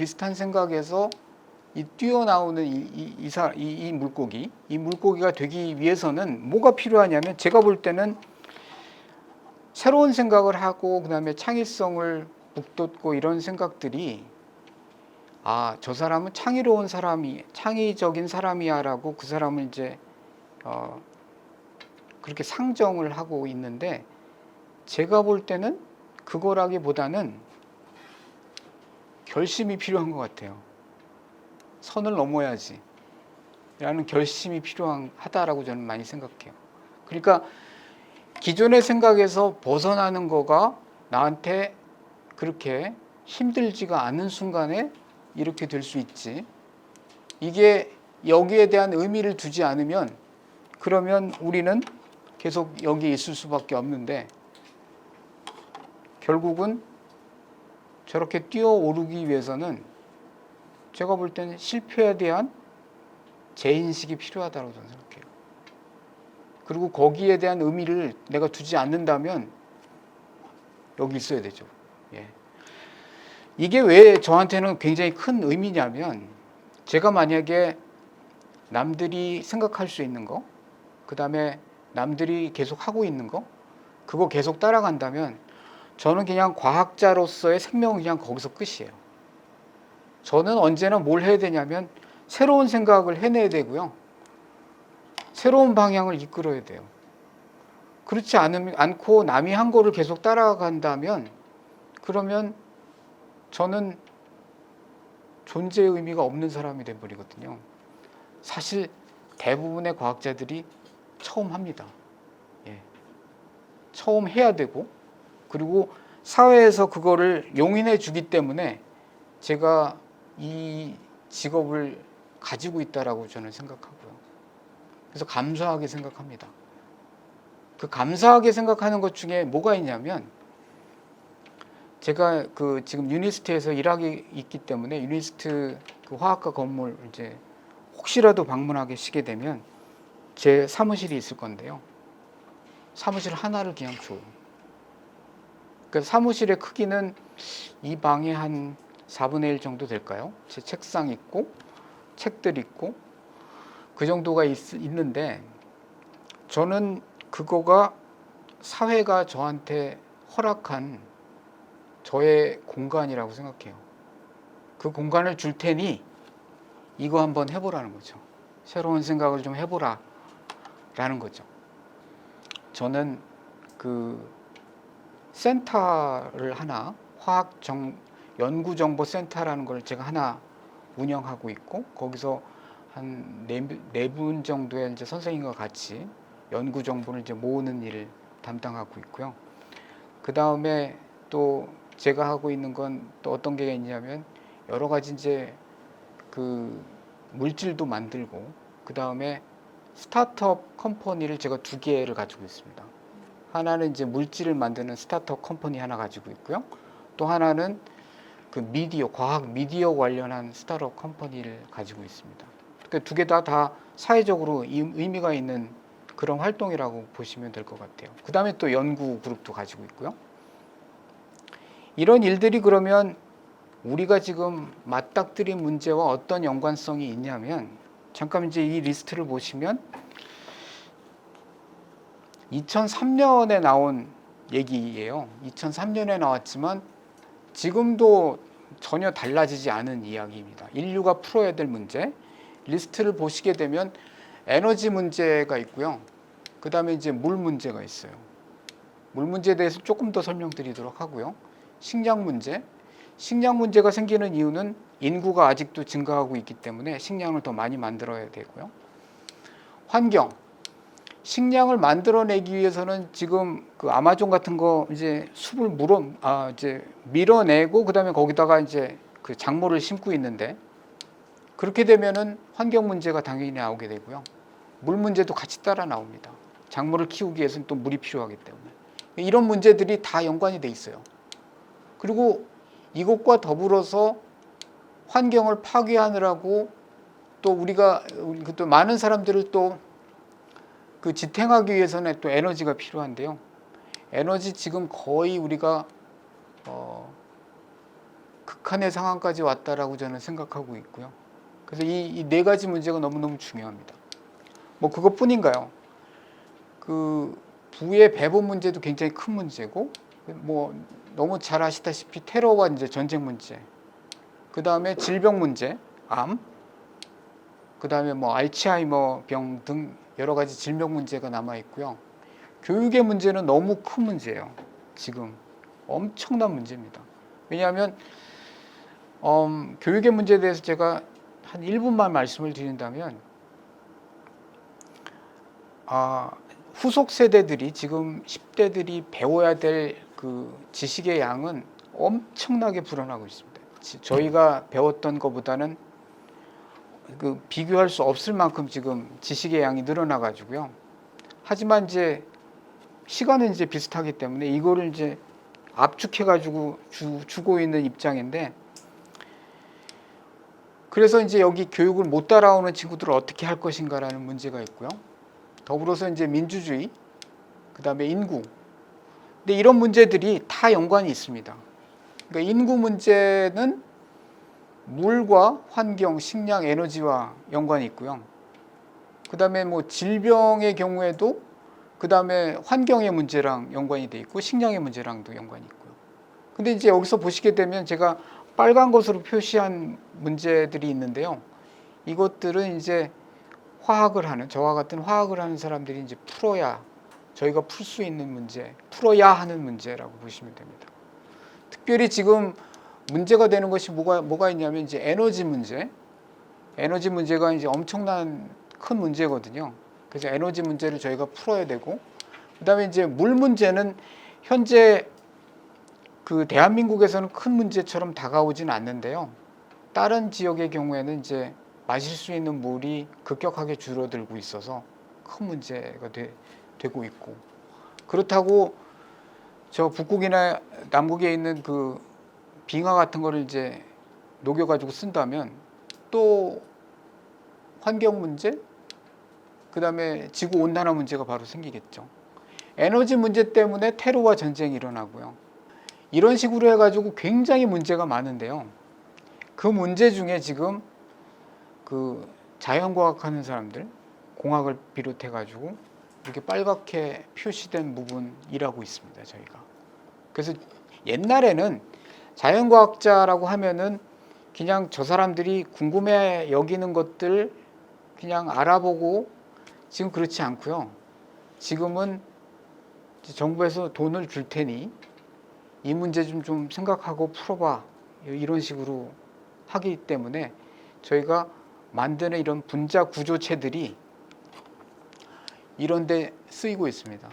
비슷한 생각에서 이 뛰어나오는 이 물고기가 되기 위해서는 뭐가 필요하냐면, 제가 볼 때는 새로운 생각을 하고 그다음에 창의성을 북돋고 이런 생각들이, 저 사람은 창의적인 사람이야라고 그 사람을 이제 그렇게 상정을 하고 있는데, 제가 볼 때는 그거라기보다는 결심이 필요한 것 같아요. 선을 넘어야지 라는 결심이 필요하다라고 저는 많이 생각해요. 그러니까 기존의 생각에서 벗어나는 거가 나한테 그렇게 힘들지가 않은 순간에 이렇게 될 수 있지, 이게 여기에 대한 의미를 두지 않으면 그러면 우리는 계속 여기에 있을 수밖에 없는데, 결국은 저렇게 뛰어오르기 위해서는 제가 볼 때는 실패에 대한 재인식이 필요하다고 저는 생각해요. 그리고 거기에 대한 의미를 내가 두지 않는다면 여기 있어야 되죠. 예. 이게 왜 저한테는 굉장히 큰 의미냐면, 제가 만약에 남들이 생각할 수 있는 거, 그 다음에 남들이 계속 하고 있는 거, 그거 계속 따라간다면 저는 그냥 과학자로서의 생명은 그냥 거기서 끝이에요. 저는 언제나 뭘 해야 되냐면 새로운 생각을 해내야 되고요, 새로운 방향을 이끌어야 돼요. 그렇지 않고 남이 한 거를 계속 따라간다면 그러면 저는 존재의 의미가 없는 사람이 돼버리거든요. 사실 대부분의 과학자들이 처음 합니다. 예. 처음 해야 되고, 그리고 사회에서 그거를 용인해 주기 때문에 제가 이 직업을 가지고 있다라고 저는 생각하고요. 그래서 감사하게 생각합니다. 그 감사하게 생각하는 것 중에 뭐가 있냐면, 제가 그 지금 유니스트에서 일하기 있기 때문에 유니스트 그 화학과 건물 이제 혹시라도 방문하시게 되면 제 사무실이 있을 건데요. 사무실 하나를 그냥 줘요. 그 사무실의 크기는 이 방에 한 4분의 1 정도 될까요? 제 책상 있고 책들 있고 그 정도가 있는데, 저는 그거가 사회가 저한테 허락한 저의 공간이라고 생각해요. 그 공간을 줄 테니 이거 한번 해보라는 거죠. 새로운 생각을 좀 해보라 라는 거죠. 저는 그 센터를 하나, 연구정보센터라는 걸 제가 하나 운영하고 있고, 거기서 한 네 분 정도의 이제 선생님과 같이 연구 정보를 이제 모으는 일을 담당하고 있고요. 그 다음에 또 제가 하고 있는 건 또 어떤 게 있냐면, 여러 가지 이제 그 물질도 만들고, 그 다음에 스타트업 컴퍼니를 제가 2개를 가지고 있습니다. 하나는 이제 물질을 만드는 스타트업 컴퍼니 하나 가지고 있고요. 또 하나는 그 과학 미디어 관련한 스타트업 컴퍼니를 가지고 있습니다. 그러니까 2개 다 사회적으로 의미가 있는 그런 활동이라고 보시면 될 것 같아요. 그 다음에 또 연구 그룹도 가지고 있고요. 이런 일들이 그러면 우리가 지금 맞닥뜨린 문제와 어떤 연관성이 있냐면, 잠깐 이제 이 리스트를 보시면 2003년에 나온 얘기예요. 2003년에 나왔지만 지금도 전혀 달라지지 않은 이야기입니다. 인류가 풀어야 될 문제, 리스트를 보시게 되면 에너지 문제가 있고요. 그 다음에 이제 물 문제가 있어요. 물 문제에 대해서 조금 더 설명드리도록 하고요. 식량 문제가 생기는 이유는 인구가 아직도 증가하고 있기 때문에 식량을 더 많이 만들어야 되고요. 환경, 식량을 만들어내기 위해서는 지금 그 아마존 같은 거 이제 숲을 이제 밀어내고 그다음에 거기다가 이제 그 작물을 심고 있는데, 그렇게 되면은 환경 문제가 당연히 나오게 되고요. 물 문제도 같이 따라 나옵니다. 작물을 키우기 위해서는 또 물이 필요하기 때문에. 이런 문제들이 다 연관이 돼 있어요. 그리고 이것과 더불어서 환경을 파괴하느라고 또 우리가 또 많은 사람들을 또 그 지탱하기 위해서는 또 에너지가 필요한데요. 에너지 지금 거의 우리가 극한의 상황까지 왔다라고 저는 생각하고 있고요. 그래서 이 네 가지 문제가 너무너무 중요합니다. 뭐 그것뿐인가요? 그 부의 배분 문제도 굉장히 큰 문제고, 뭐 너무 잘 아시다시피 테러와 이제 전쟁 문제, 그 다음에 질병 문제, 암, 그 다음에 뭐 알츠하이머 병 등 여러 가지 질병 문제가 남아 있고요. 교육의 문제는 너무 큰 문제예요. 지금 엄청난 문제입니다. 왜냐하면 교육의 문제에 대해서 제가 한 1분만 말씀을 드린다면, 후속 세대들이 지금 10대들이 배워야 될 그 지식의 양은 엄청나게 불어나고 있습니다. 저희가 배웠던 것보다는 그 비교할 수 없을 만큼 지금 지식의 양이 늘어나 가지고요. 하지만 이제 시간은 이제 비슷하기 때문에 이거를 이제 압축해 가지고 주고 있는 입장인데, 그래서 이제 여기 교육을 못 따라오는 친구들을 어떻게 할 것인가라는 문제가 있고요. 더불어서 이제 민주주의, 그 다음에 인구. 근데 이런 문제들이 다 연관이 있습니다. 그러니까 인구 문제는 물과 환경, 식량, 에너지와 연관이 있고요. 그 다음에 뭐 질병의 경우에도 그 다음에 환경의 문제랑 연관이 돼 있고 식량의 문제랑도 연관이 있고요. 근데 이제 여기서 보시게 되면 제가 빨간 것으로 표시한 문제들이 있는데요. 이것들은 이제 화학을 하는, 저와 같은 화학을 하는 사람들이 이제 풀어야, 저희가 풀 수 있는 문제, 풀어야 하는 문제라고 보시면 됩니다. 특별히 지금 문제가 되는 것이 뭐가 있냐면 이제 에너지 문제. 에너지 문제가 이제 엄청난 큰 문제거든요. 그래서 에너지 문제를 저희가 풀어야 되고, 그다음에 이제 물 문제는 현재 그 대한민국에서는 큰 문제처럼 다가오지는 않는데요. 다른 지역의 경우에는 이제 마실 수 있는 물이 급격하게 줄어들고 있어서 큰 문제가 되고 있고, 그렇다고 저 북극이나 남극에 있는 그 빙하 같은 거를 이제 녹여가지고 쓴다면 또 환경 문제, 그 다음에 지구 온난화 문제가 바로 생기겠죠. 에너지 문제 때문에 테러와 전쟁이 일어나고요. 이런 식으로 해가지고 굉장히 문제가 많은데요. 그 문제 중에 지금 그 자연과학 하는 사람들, 공학을 비롯해가지고 이렇게 빨갛게 표시된 부분 일하고 있습니다, 저희가. 그래서 옛날에는 자연과학자라고 하면은 그냥 저 사람들이 궁금해 여기는 것들 그냥 알아보고, 지금 그렇지 않고요. 지금은 정부에서 돈을 줄 테니 이 문제 좀 생각하고 풀어봐, 이런 식으로 하기 때문에 저희가 만드는 이런 분자 구조체들이 이런 데 쓰이고 있습니다.